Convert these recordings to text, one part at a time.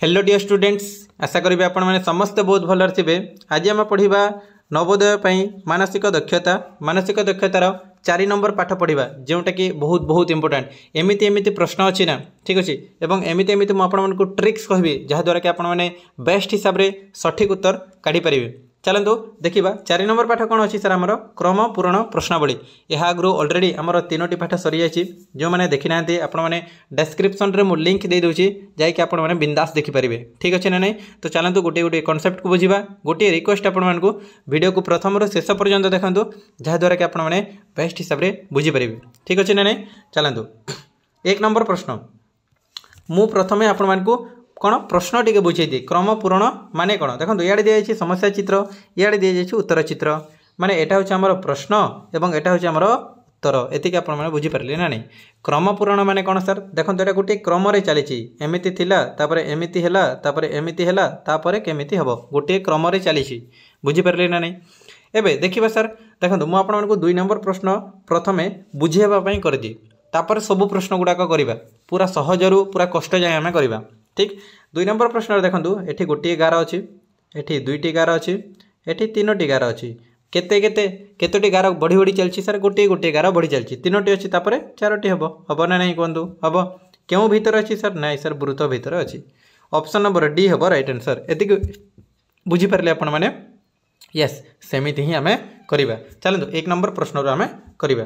Hello dear students, आशा करी आपण मैंने समस्ते बहुत भल थे। आज आम पढ़ा नवोदय मानसिक दक्षतार 4 नंबर पाठ पढ़ा जोटा कि बहुत बहुत इंपोर्टेंट। एमती एमती प्रश्न अच्छी ना, ठीक अच्छे। एमती एमती मुझे ट्रिक्स कहबी जहाद्वारा कि आपण मैंने बेस्ट हिसाब से सठिक उत्तर काढ़ी पारे। चलतु देखा 4 नंबर पाठ कौन अच्छी सर आमर क्रम पूरण प्रश्नावली। यह आगु अलरेडी आमर 3टी पाठ सरी जाइए। जो मैंने देखी ना आपने डेस्क्रिप्शन रे मुझे लिंक दे दूँगी जैकि आपने बिंदास देखिपारे, ठीक अच्छे ना नहीं। तो चलतु गोटे गोटे कॉन्सेप्ट को बुझा। गोटे रिक्वेस्ट आपको वीडियो को प्रथम रू शेष पर्यंत देखूँ जहाद्वारा कि आपने बेस्ट हिसाब से बुझीपारे, ठीक अच्छे ना नहीं। चलतु 1 नंबर प्रश्न मु प्रथमे आपको कौन प्रश्न टी बुझे दिए। क्रम पूरण माने कौन देखो, इे दिखाई समस्या चित्र, इे दी जाए उत्तर चित्र। माने एटा हूँ आमर प्रश्न एवं एटा हूँ आमर उत्तर। एतिक आप बुझीपारे ना नहीं। क्रम पूरण माने कौन सर देखो, यहाँ गोटे क्रम चली एमती एमती है एमती है केमिति हम गोटे क्रम चली। बुझीपारे ना नहीं। एबे देखिबा सर देखो मुझे 2 नंबर प्रश्न प्रथमे बुझेवाई करदी, तापर सब प्रश्न गुड़ाक करवा पूरा सहजरू पूरा कष्ट जाए आम करवा, ठीक। 2 नंबर प्रश्न देखो ये गोटे गार अच्छी, ये 2टी गार अच्छी, ये 3टी गार अच्छी। केते केते केतोटी गार बढ़ी बढ़ी चलती सर, गोटे गोटे गार बढ़ी चलती। 3टी अच्छी तापर 4टी हम ना नहीं कहतु हम क्यों भीतर अच्छी सर, नाई सर वृत्त भीतर अच्छी। ऑप्शन नंबर डी हम राइट आंसर। एति बुझीपारे आपण मैंने यस सेमिति ही आम करवा। चलते 1 नंबर प्रश्न आम करवा।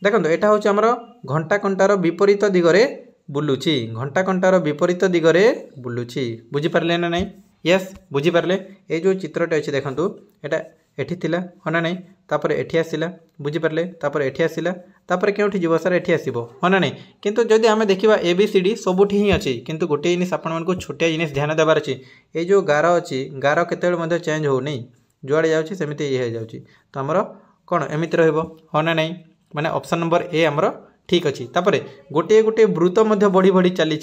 देखो यहाँ हूँ आमर घंटा कंटार विपरीत दिगरे बुलूची, घंटा कंटार विपरीत दिगरे बुलूची। बुझीपारे ना नहीं। यस बुझीपारे। ये जो चित्रटे अच्छे देखो यहाँ एठी थिला हाँ ना नहीं, तापर एठी आसिला। बुझीपारे तापर एठी आसिला, तापर क्योंठी जीव सर एठी आसीबो हाँ ना नहीं। किंतु जदि आमे देखिबा ABCD सबुठी ही अच्छी, किंतु गोटे जिनिस आपण मानकु छोटिया जिनिस ध्यान देबार अछि। ए जो गार अच्छी गार केतेबेले मध्ये चेंज हो नहीं, जुआड़े जाउछि सेमिति ये हो जाउछि। तो हमर कोन एमिति रहइबो हाँ ना नहीं। माने ऑप्शन नंबर ए हमर ठीक अच्छी। तापर गोटे गोटे वृत्त मध्य बढ़ी बढ़ी चली,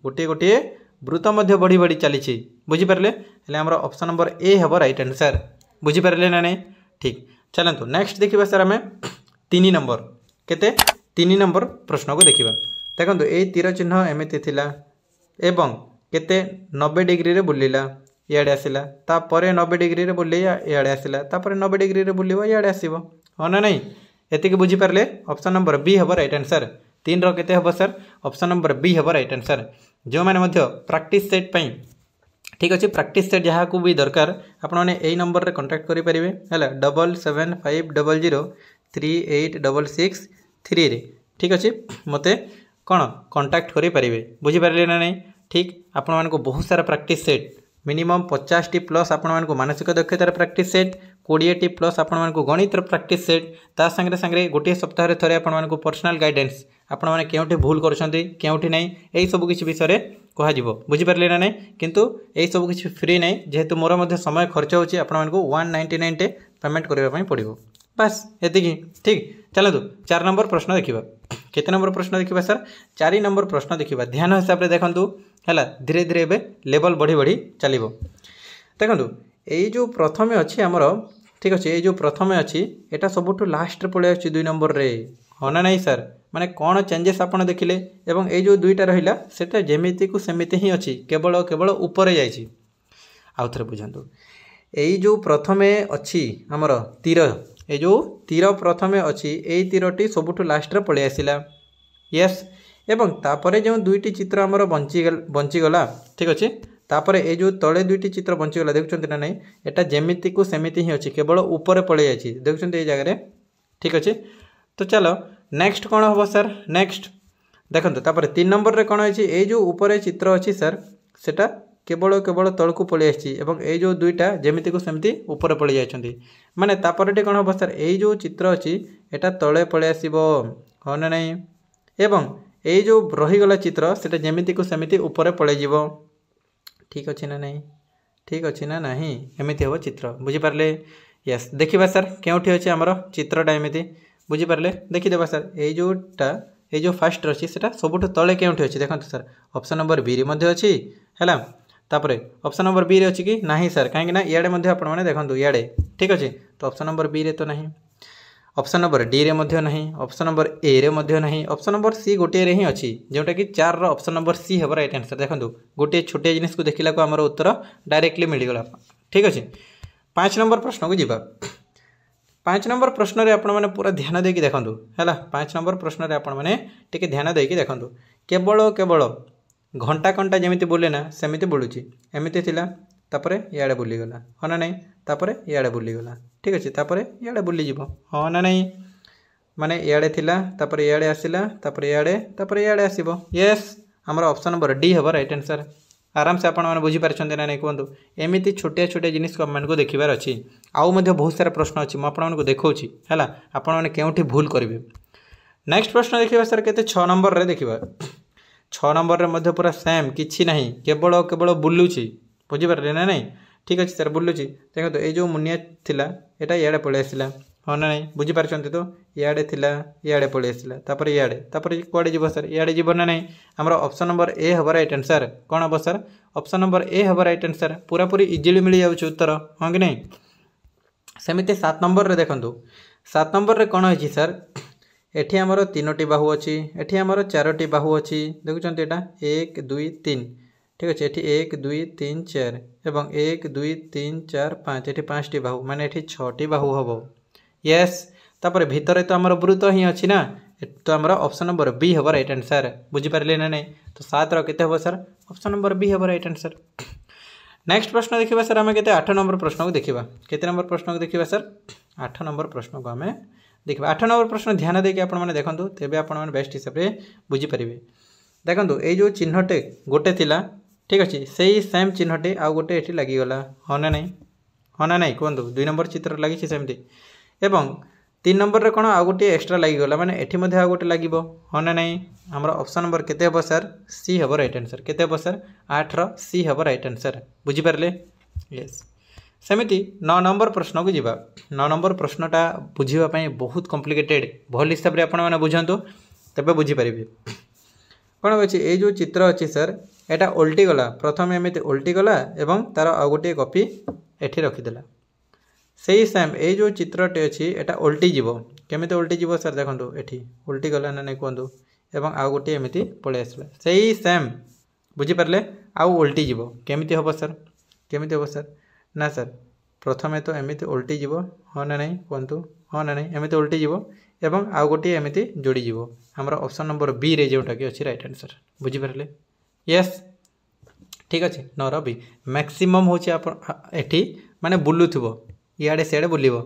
गोटे गोटे वृत्त मध्य बढ़ी बढ़ी चली। बुझीपारे हेले हमर ऑप्शन नंबर ए हम राइट आंसर। बुझीपारे ना नहीं, ठीक। चलतु नेक्स्ट देखिबा सर आम 3 नंबर केते 3 नंबर प्रश्न को देखिबा। देखो ये तीर चिन्ह एमिति थिला एवं केते 90 डिग्री रे बुलिला इे आसला, तापर 90 डिग्री रे बुले इे आसला, तापर 90 डिग्री रे बुलिबो इे आसीबो हाँ ना नहीं। एतिक बुझीपारे ऑप्शन नंबर बी हम राइट आंसर। 3 रो केते हम सर ऑप्शन नंबर बी हम राइट आंसर। जो मैंने मध्य प्रैक्टिस सेट पई ठीक अच्छे, प्रैक्टिस सेट जहाँ को भी दरकार आपने यही नंबर रे कांटेक्ट करेंगे है 7750038663 रे, ठीक अच्छे। मते कौन कांटेक्ट करेंगे। बुझीपारे ना नहीं, ठीक। आपण मानक बहुत सारा प्रैक्टिस सेट मिनिमम 50टी प्लस आपण मानक मानसिक दक्षतार प्रैक्टिस सेट, 20टी प्लस आपण मानक गणितर प्रैक्टिस सेट, ता संगे संगे गोटे सप्ताह रे थरे आपण मानक पर्सनल गाइडेंस आपण माने केउठी भूल करछंती केउठी नहीं एई सब किछि विषय रे कहा जिवो। बुझीपारे ना नहीं। किंतु एई सब किछि फ्री नहीं, जेहेतु मोर मध्य समय खर्च होछि आपण मानक 199 टे पेमेंट करबा पई पड़िबो। बस एतिकी, ठीक। चलतु 4 नंबर प्रश्न देखिबा। केते नंबर प्रश्न देखिबा सर 4 नंबर प्रश्न देखिबा। ध्यान हिसाब रे देखंतु हैला धीरे धीरे एबे लेवल बढ़ी बढ़ी चलिबो। देखंतु एई जो प्रथमे अछि हमर, ठीक अछि। एई जो प्रथमे अछि एटा सबुठु लास्ट रे पळे अछि 2 नंबर रे हाँ ना नहीं सर। माने कौन चेंजेस आपण देखिले एवं ए जो 2टा रहिला सेटा जेमिति को सेमिति ही अछि, केवल केवल ऊपर जाइछि। आउ थरे बुझंतु एई जो प्रथमे अछि हमर तीर, ए जो तीर प्रथमे अछि एई तीरटी सबुठु लास्ट रे पळे आसिला। यस एवं तापरे जो 2टी चित्र हमर बंची गला, ठीक अछि। तापरे ए जो तळे 2टी चित्र बंची गला देखुचंती ना नहीं, एटा जेमिति को सेमिति ही अछि, केवल ऊपर पळे जाइछि देखुचंती ए जगह रे, ठीक अछि। तो चलो नेक्स्ट कौन हम सर नेक्स्ट देखो तापर 3 नंबर रे कौन है ये जो ऊपर चित्र अच्छी सर सेटा केवल केवल तल को पलि आछि एवं ए जो 2टा जेमिति को सेमती ऊपर पलि जाइछंती। माने तापर टे कौन हम सर ए जो चित्र अच्छी एटा तले पलि आसीबो हाँ ना नहीं, एवं ए जो रही गला चित्र सेटा जेमिति को सेमिति ऊपर पलि जीवो, ठीक अच्छे ना नहीं, ठीक अच्छे ना नहीं। एमिति हो चित्र। बुझीपारे यस। देखिबा सर केउठी अछि हमर चित्रटा एमिति। बुझीपारे देखीदेवा सर ये जो फास्ट अच्छी से सबुठ तले केउठी अच्छी देखते सर ऑप्शन नंबर बी रे मध्य अच्छी है। तापर ऑप्शन नंबर बी रे अच्छी कि नहीं सर, कहीं इे आपण मैंने देखो इे, ठीक अच्छे। तो ऑप्शन नंबर बी रे तो नहीं। ऑप्शन नंबर डी रे मध्य नहीं, ऑप्शन नंबर ए रे मध्य नहीं, ऑप्शन नंबर सी गोटे रे ही अच्छी जोटा कि 4 रो ऑप्शन नंबर सी हम राइट आंसर। देखो गोटे छोटे जिनिस को देखला को आमर उत्तर डायरेक्टली मिलगला। ठीक अच्छे 5 नंबर प्रश्न को जीवा। 5 नंबर प्रश्न रे आपण माने पूरा ध्यान देकी देखंतु हैला। 5 नंबर प्रश्न रे आपण माने टिके ध्यान देकी देखंतु। केवल केवल घंटा कंटा जमिति बोले ना सेमिति बोलुची, एमिति थिला तापरे याडे बुली गला हाँ ना नहीं, तापरे याडे बुली गला। ठीक अच्छे तापरे याडे बुली जीवो हाँ ना नहीं, माने याडे थिला तापरे याडे आसिला तापरे याडे आसीबो। यस हमर ऑप्शन नंबर डी हबो राइट आंसर। आराम से आपण माने बुझी पारछन्ते ना नहीं कहंतु। एमिति छोटे छोटे जिनिस को अपन को देखिबार अछि। आउ मध्ये बहुत सारा प्रश्न अछि म आपण को देखौछि हैला, आपण माने केउठी भूल करिवे। नेक्स्ट प्रश्न देखिबा सर केते 6 नंबर रे देखिबा। 6 नंबर रे मध्ये पूरा सेम किछि नहीं, केवल केवल बुलुछि बुझी पारले ना नहीं। ठीक अच्छे सर बुलुची देखो तो ये जो मुनिया थिला एटा याडे पळे आसिला हाँ ना नहीं, बुझी पारछन्ते तो याडे थिला याडे पळे आसिला तापर याडे तापर कोडे जीवो सर याडे जीवो ना नहीं। हमरो ऑप्शन नंबर ए हबो राइट आंसर। कोन हबो सर ऑप्शन नंबर ए हबो राइट आंसर। पूरा पूरी इजिली मिल जाउछ उत्तर हाँ कि नहीं। सेमिते 7 नंबर रे देखंतु। 7 नंबर रे कोन होछि सर एठी हमरो 3टी बाहु अछि, एठी हमरो 4टी बाहु अछि। देखुछन्ते एटा 1 2 3 ठीक अच्छे। एठी 1 2 3 4 एवं 1 2 3 4 5 एठी 5टी बाहु माने एठी 6टी बाहु हबो। यस तापर भितरे तो हमर वृत्त ही अछि ना, तो हमर ऑप्शन नंबर बी हबो राइट आंसर। बुझी पारले ना नहीं। तो 7 रो केते हबो सर ऑप्शन नंबर बी हबो राइट आंसर। नेक्स्ट प्रश्न देखिबा सर हमें केते 8 नंबर प्रश्न को देखिबा। केते नंबर प्रश्न को देखिबा सर 8 नंबर प्रश्न को हमें देखिबा। 8 नंबर प्रश्न ध्यान देके आपण माने देखंतु तेबे आपण माने बेस्ट हिसाब रे बुझी परिबे। देखंतु ए जो चिन्हटे गोटे थिला ठीक अच्छे से ही सेम चिन्हटे आउ गोटे एठी लगी गला हाँ ना नहीं, हाँ ना नहीं कहतु 2 नंबर चित्र लगी सेमती एवं 3 नंबर रे कोन आउ गोटे एक्स्ट्रा लगी गला माने एठी मध्ये आउ गोटे लागिबो हाँ ना नहीं। हमर ऑप्शन नंबर केते हबो सर सी हबो राइट आंसर। केते हबो सर 8 रो सी हबो राइट आंसर। बुझी पारले यस। सेमिति 9 नंबर प्रश्न को जीवा। 9 नंबर प्रश्नटा बुझिबा पई बहुत कॉम्प्लिकेटेड भल हिसाब रे आपण माने बुझंतु तबे बुझी परिबे। कौन अच्छे ये जो चित्र अच्छी सर एटा उल्टी गला प्रथम एमती उल्टी गला एवं तार आउ गोटे कॉपी एठी रखीदेला से ही सेम ये जो चित्रटे अच्छी एटा उल्टी जीवो केमिति उल्टी जीवो सर देखो एठी उल्टी गला ना नहीं कहतु एवं आउ गोटे एमती पलि आसला से ही सेम बुझीपारे आउ उल्टी जीवो केमिति हबो सर केमिति हबो सर ना सर प्रथमे तो एमती उल्टी जीवो हाँ ना नहीं कहतु हाँ ना नहीं एमती उल्टी जीवो एवं आउ गोटे एमती जोड़ी जीवो। हमरा ऑप्शन नंबर बी रे जोटा कि अच्छी राइट आंसर। बुझीपारे यस ठीक अच्छे 9 रो बी मैक्सिमम होची आपण एठी माने बुलुथबो इयाडे सियाडे बुलिबो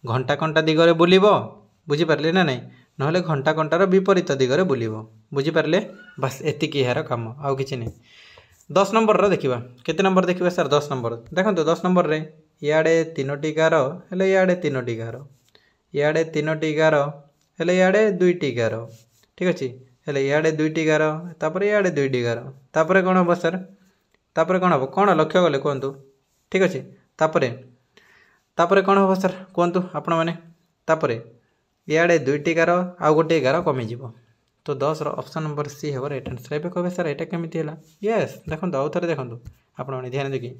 घंटा कंटा दिगरे बुलिबो बुझीपारे ना नहीं नहले घंटा कंटार विपरीत दिगरे बुलिबो बुझीपारे बस एतिकी यार काम आउ किछि नहीं। 10 नंबर रो देखिबा केते नंबर देखिबा सर 10 नंबर देखंतु 10 नंबर रे इयाडे 3टी गार हेले इयाडे 3टी गार इयाडे 3टी गार हेले इयाडे 2टी गार ठीक अच्छे हेले इयाडे 2टी गार तापर इयाडे 2टी गार तापर कोन हबो सर तापर कोन हबो कोन लक्ष्य गले कहंतु ठीक अच्छे तापर कोन हबो सर कहंतु आपण माने तापर इयाडे 2टी गार आउ गोटे गार कमी जीवो तो 10 रो ऑप्शन नंबर सी हबो राइट आंसर। एबे कहबे सर एटा केमिति हला यस देखंतु आउ थरे देखंतु आपण माने ध्यान देकी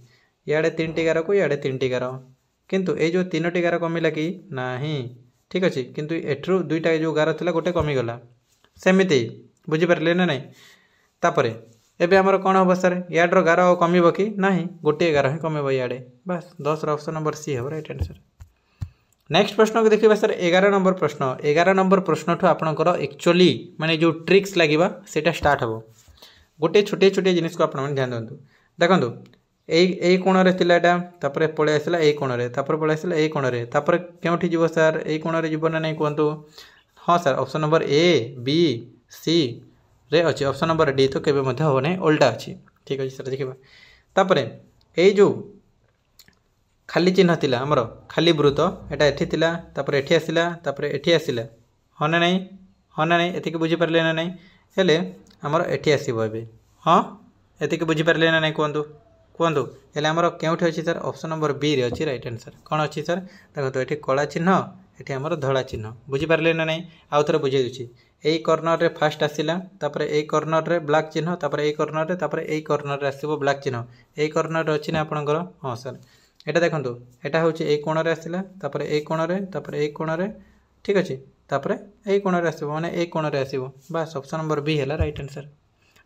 इयाडे 3टी गार को इयाडे 3टी गार किंतु ए जो 3टी गार कमिला कि नाही ठीक अच्छे किंतु एठरू 2टा जो गार थिला गोटे कमी गला सेमिति बुझीपारे ना नहीं। तापर एबे हमर कोन हबो सर याडर गार कमिबो कि नाही गोटे गार ही कमिबो याडे बस 10 रो ऑप्शन नंबर सी हबो राइट आंसर। नेक्स्ट प्रश्न को देखिबा सर 11 नंबर प्रश्न 11 नंबर प्रश्न ठो आपनकर एक्चुअली माने जो ट्रिक्स लागिबा सेटा स्टार्ट हबो गोटे छोटे छोटे जिनिस को आपण ध्यान दंतु देखंतु ए कोण रे थिला एटा तापर पळे आसला ए कोण रे तापर पळे आसला ए कोण रे तापर केउठी जीवो सर ए कोण रे जीवो ना नहीं कहंतु हाँ sir option number A B C रे अच्छे ऑप्शन नंबर डी तो केबे मध्ये हो नहीं उल्टा अच्छी ठीक अच्छे सर देखिबा। तापर ए जो खाली चिन्ह थिला हमर खाली वृत्त एटा एठी थिला तापर एठी आसिला तापर एठी आसिला हाँ ना नहीं एतिके बुझी पारले ना नहीं हेले हमर एठी आसीबो एबे हाँ एतिके बुझी पारले ना नहीं कहंतु कहतु हेल्ले आमर केउठी अच्छी सर ऑप्शन नंबर बी रे अच्छी राइट आंसर। कौन अच्छी सर देखो तो ये कला चिन्ह ये आमर धड़ा चिन्ह बुझीपारे ना नहीं आउ थे बुझे दूसरी यही कर्नर रे फास्ट आसला तापर ए कर्नर रे ब्लैक चिन्ह तापर ए कर्नर रे तापर ए कर्नर रे आसीबो ब्लैक चिन्ह ए कर्नर रे अच्छी ना आपनकर हाँ सर एटा देखंतु एटा होची ए कोण रे आसला तापर ए कोण रे तापर ए कोण रे ठीक अच्छे तापर यही कोण में आसो मैंने यही कोण में आसो बास ऑप्शन नंबर बी है राइट आंसर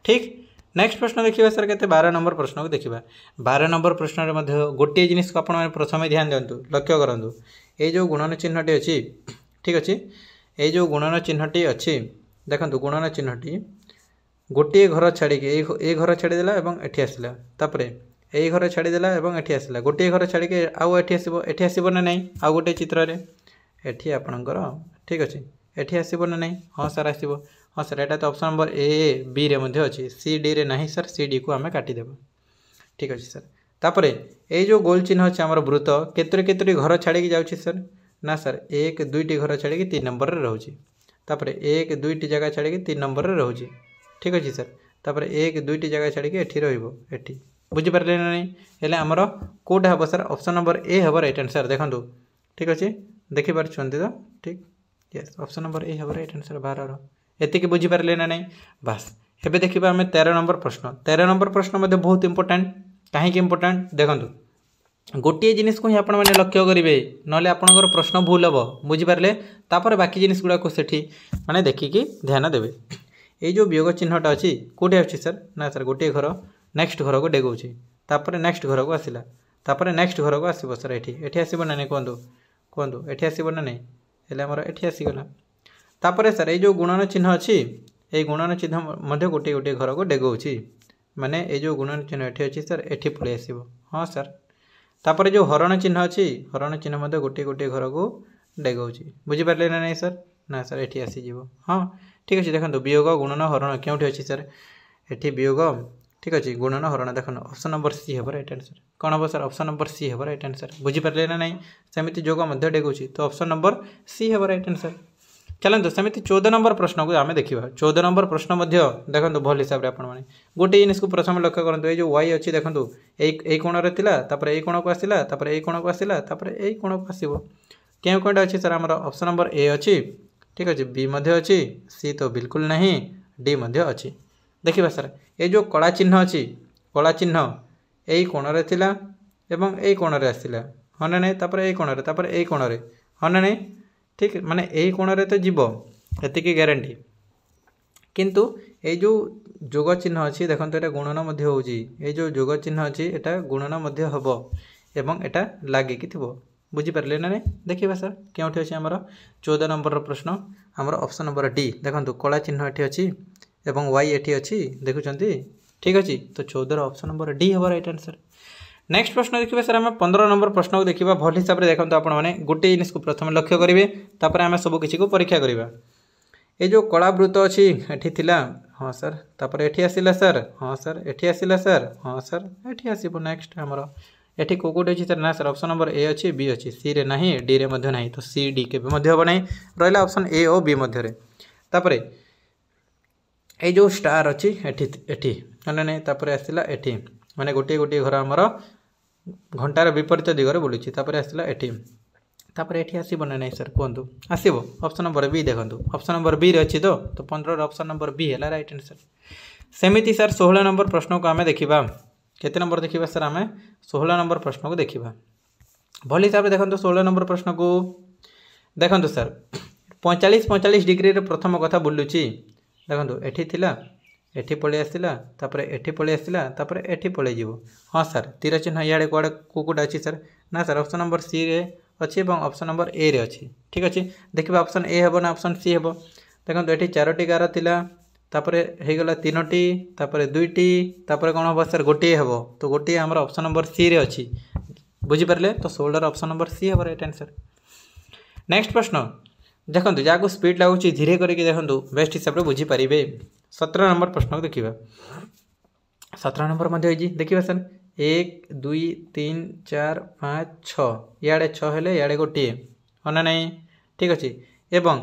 ठीक। नेक्स्ट प्रश्न देखिए सर के 12 नंबर प्रश्न को देखा 12 नंबर प्रश्न में गोटे जिनिस को आप प्रथम ध्यान दिंतु लक्ष्य करूँ ये जो गुणन चिन्हटी अच्छी ठीक अच्छे ये जो गुणन चिन्हटी अच्छी देखो गुणन चिन्हटी गोटे घर छाड़ी ये घर छाड़देला एठी आसला तापर यही घर छाड़देला एठी आसला गोटे घर छाड़ी आउ एठी आसब ना नहीं आउ गोटे चित्र में एठी आपणकर ठीक अच्छे एठी आसब ना नहीं हाँ सर आसब हाँ सर यहाँ तो ऑप्शन नंबर ए बी रे मध्य अच्छी सी डी रे नहीं सर सी डी को आम काटिदेव ठीक अच्छे सर तापर ये जो गोल चिन्ह अच्छे आम वृत्त केतोटी घर छाड़ी जाऊँगी सर ना सर 1 2टी घर छाड़ी 3 नंबर में रोचे तापर 1 2टी जगह छाड़ी 3 नंबर में रोचे ठीक अच्छे सर तापर 1 2टी जगह छाड़ी एठी रही बुझीपारे ना नहीं हेल्ले आमर कौटा हम सर ऑप्शन नंबर ए हम राइट आंसर देखो ठीक अच्छे देखिपार तो ठीक यस ऑप्शन नंबर ए हम राइट आंसर 12 एतिक बुझीपारे ना नहीं बास एबे देखिबा हमें 13 नंबर प्रश्न 13 नंबर प्रश्न बहुत इंपोर्टेंट कहीं इंपोर्टेंट देखो गोटे जिनिस को ही आपण मैंने लक्ष्य करेंगे ना आपंकर प्रश्न भूल हम बुझीपारे तापर बाकी जिनिस गुड़ाक से मैंने देखिकी ध्यान देवे ये जो वियोग चिन्हटा अच्छी कौटे अच्छी सर ना सर गोटे घर नेक्स्ट घर को डेगाऊँच तापर नेक्स्ट घर को आसला तापर नेक्स्ट घर को आसब सर ये आसब ना नहीं कहतु कहतु ये आसब ना नहीं हेल्ले आमर ये आसीगला तापर सर ये जो गुणन चिन्ह अच्छी ये गुणन चिन्ह गोटे गोटे घर को डेगाऊँच माने ये जो गुणन चिन्ह ये अच्छी सर ये पलि आसब हाँ सर तापर जो हरण चिन्ह अच्छी हरण चिन्ह गोटे गोटे घर को डेगाऊँच बुझीपारे ना नहीं सर ना सर ये आसीज हाँ ठीक अच्छे देखो वियोग गुणन हरण क्योंठी अच्छी सर ये वियोग ठीक अच्छे गुणन हरण देखो ऑप्शन नंबर सी हम राइट आंसर कौन हम सर ऑप्शन नंबर सी हम राइट आंसर बुझीपारे ना नहीं सेमती जोग डेगाऊँच तो ऑप्शन नंबर सी हम राइट आंसर चलते सेमती 14 नंबर प्रश्न को आम देखा 14 नंबर प्रश्न देखो भल हिसाब से आपने गोटे जिनिस को प्रथम लक्ष्य करूँ ये जो वाई अच्छी देखो यही कोण में था यही कोण को आसला यही कोण को आसला यही कोण को आसो क्यों कोणटा अच्छी सर आम ऑप्शन नंबर ए अच्छी ठीक अच्छे बी अच्छी सी तो बिल्कुल नहीं डी अच्छी देखिए सर ये जो कला चिन्ह अच्छी कला चिन्ह यही कोण में थिला एवं यही कोण में आसला हाँ ना नहीं यही कोण में यही कोण में हाँ ना नहीं ठीक माने यही कोण में तो जीव एतिकी ग्यारंटी किंतु ये जो जोग चिन्ह अच्छी देखो यहाँ गुणन ये जो जोग चिन्ह अच्छी यहाँ गुणन हम एवं यहाँ लगिकी थी बुझीपारे ना नहीं देखिए सर क्योंठी अच्छे आमर 14 नंबर प्रश्न आमर ऑप्शन नंबर डी देखो कला चिन्ह ये अच्छी एवं वाई ये अच्छी देखुं ठीक अच्छे तो 14 ऑप्शन नंबर डी हम राइट आंसर। नेक्स्ट प्रश्न देखिए सर आम 15 नंबर प्रश्न को देखा भल हिसाब से देखो आप गोटे जिनिस को प्रथम लक्ष्य करेंगे तापर आम सब किसी को परीक्षा करवा ये जो कलावृत्त अच्छी ये हाँ सर तापर ये आसला सर हाँ सर ये आसला सर हाँ सर ये आसब नेक्स्ट आमर ये कौटे अच्छी सर ना सर ऑप्शन नंबर ए अच्छी बी अच्छी सी रे नहीं डी रे मध्य नहीं तो सी डी के हम नहीं रहा ऑप्शन ए और बी मध्य तापर ये जो स्टार अच्छी एठी मैंने नहीं तापर आसला एठी माने गोटे गोटे घर आमर घंटार विपरीत दिगरे बुलूँ आसला एठी तापर एठी आसब ना नहीं सर कहतु आसब ऑप्शन नंबर बी देखो ऑप्शन नंबर बी अच्छी तो 15 ऑप्शन नंबर बी है राइट आंसर। सेमिति सर 16 नंबर प्रश्न को आम देखा केते नंबर देखा सर आम 16 नंबर प्रश्न को देखा भल हिसाब से देखो 16 नंबर प्रश्न को देखो सर 45 डिग्री प्रथम कथा बुलूची देखो एठी पलि आसला तापर एठी पलि आसला तापर एठी पलि जीवो हाँ सर तीर चिन्ह इे कौड़े कौटा अच्छी सर ना सर ऑप्शन नंबर सी रे अच्छी और ऑप्शन नंबर ए रे अच्छी ठीक अच्छे देखिए ऑप्शन ए हम ना ऑप्शन सी हम देखो ये 4टी गार थिला तापर होगला 3टी तापर 2टी तापर कौन हम सर गोटे हम तो गोटे आम ऑप्शन नंबर सी रे अच्छी बुझीपारे तो 16 ऑप्शन नंबर सी हम राइट आंसर। नेक्स्ट प्रश्न देखो जहाँ स्पीड लगुच धीरे करके देखो बेस्ट हिसाब से बुझीपारे 17 नंबर प्रश्न को देखा 17 नंबर देखिए सर 1 2 3 4 5 6 इे 6 हेले इे गोटे हाँ ना नहीं ठीक अच्छे एवं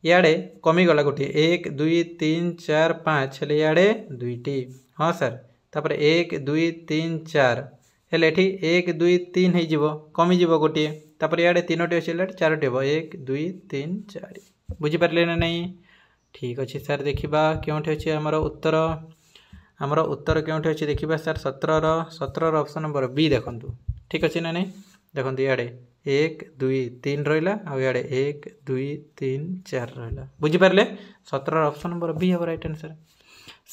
इे कमीगला गोटे 1 2 3 4 5 हेले इे 2टी हाँ सर तापर 1 2 3 4 हेले ये 1 2 3 हो कमीज गोटे तापर इे 3टी अच्छे 4टी हम 1 2 3 4 बुझीपारे ना नहीं ठीक अच्छे सर देखा क्योंठी अच्छे आमर उत्तर क्योंठी अच्छे देखा सर 17 ऑप्शन नंबर बी देखो ठीक अच्छे ना नहीं देखो 1 2 3 रहा आड़े 1 2 3 4 रहा बुझिपारे 17 ऑप्शन नंबर बी हम राइट आंसर।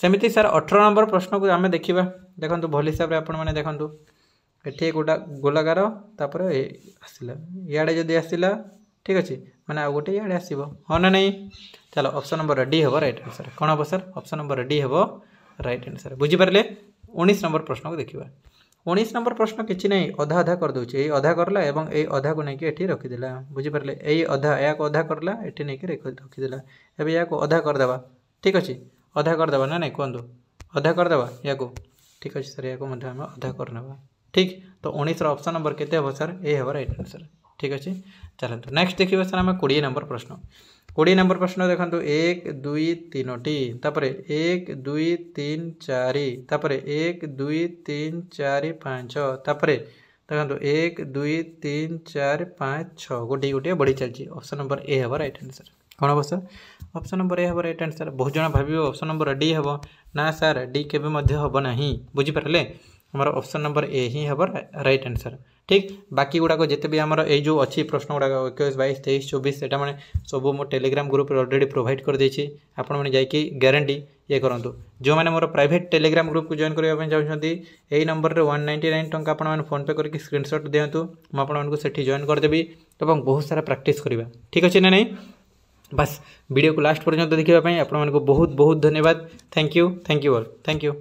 सेमती सर 18 नंबर प्रश्न को आम देखा देखो भल हिसाब से आपण मैंने देखूँ ये गोटा गोलाकार तापर आसला इे जदि आसला ठीक अच्छे मैंने आउ गोटे इे आसो हाँ ना नहीं चलो ऑप्शन नंबर डी हम राइट आंसर कौन हम सर ऑप्शन नंबर डी हम राइट आंसर बुझिपारे 19 नंबर प्रश्न को देखा 19 नंबर प्रश्न किसी नहीं अधा अधा कर दूचे अधा करला एवं ये अधा को लेकिन ये रखीदेला बुझिपारे यही अधा या अधा करला ये नहीं रखीदेला एवं या अधा करदे ठीक अच्छे अधा करदे ना नहीं कहतु अधा करदे या ठीक अच्छे सर या अधा करने ठीक तो 19 ऑप्शन नंबर केते हम सर ए हम राइट आंसर ठीक अच्छे। चलते नेक्स्ट देखिए सर आम 20 नंबर प्रश्न 20 नंबर प्रश्न देखो 1 2 3 तापर 1 2 3 4 तापर 1 2 3 4 5 तापर देखो 1 2 3 4 5 6 गोटे गोटे बढ़ी चलती ऑप्शन नंबर ए हम राइट आंसर कौन हम सर ऑप्शन नंबर ए हम राइट आंसर। बहुत जन भाव ऑप्शन नंबर डी हम ना सर डी के हम ना बुझिपारे हमार ऑप्शन नंबर ए ही हम राइट आंसर ठीक। बाकी गुड़ाक जिते भी आमर ये जो अच्छी प्रश्न गुड़ाक 21 22 23 24 से मैंने सब मो टेलीग्राम ग्रुप ऑलरेडी प्रोवाइड कर देछि आपण मैंने जाकि गारंटी ये करूँ जो मैंने मोर प्राइवेट टेलीग्राम ग्रुप को जॉइन करने चाहते यही नंबर 199 टंका आपण फोन पे करके स्क्रीनशॉट दिंतु मुझे सेठी जॉइन करदेवी और बहुत सारा प्रैक्टिस करवा ठीक अच्छे ना नहीं बस वीडियो को लास्ट पर्यंत देखापी आपण बहुत बहुत धन्यवाद thank you all thank you.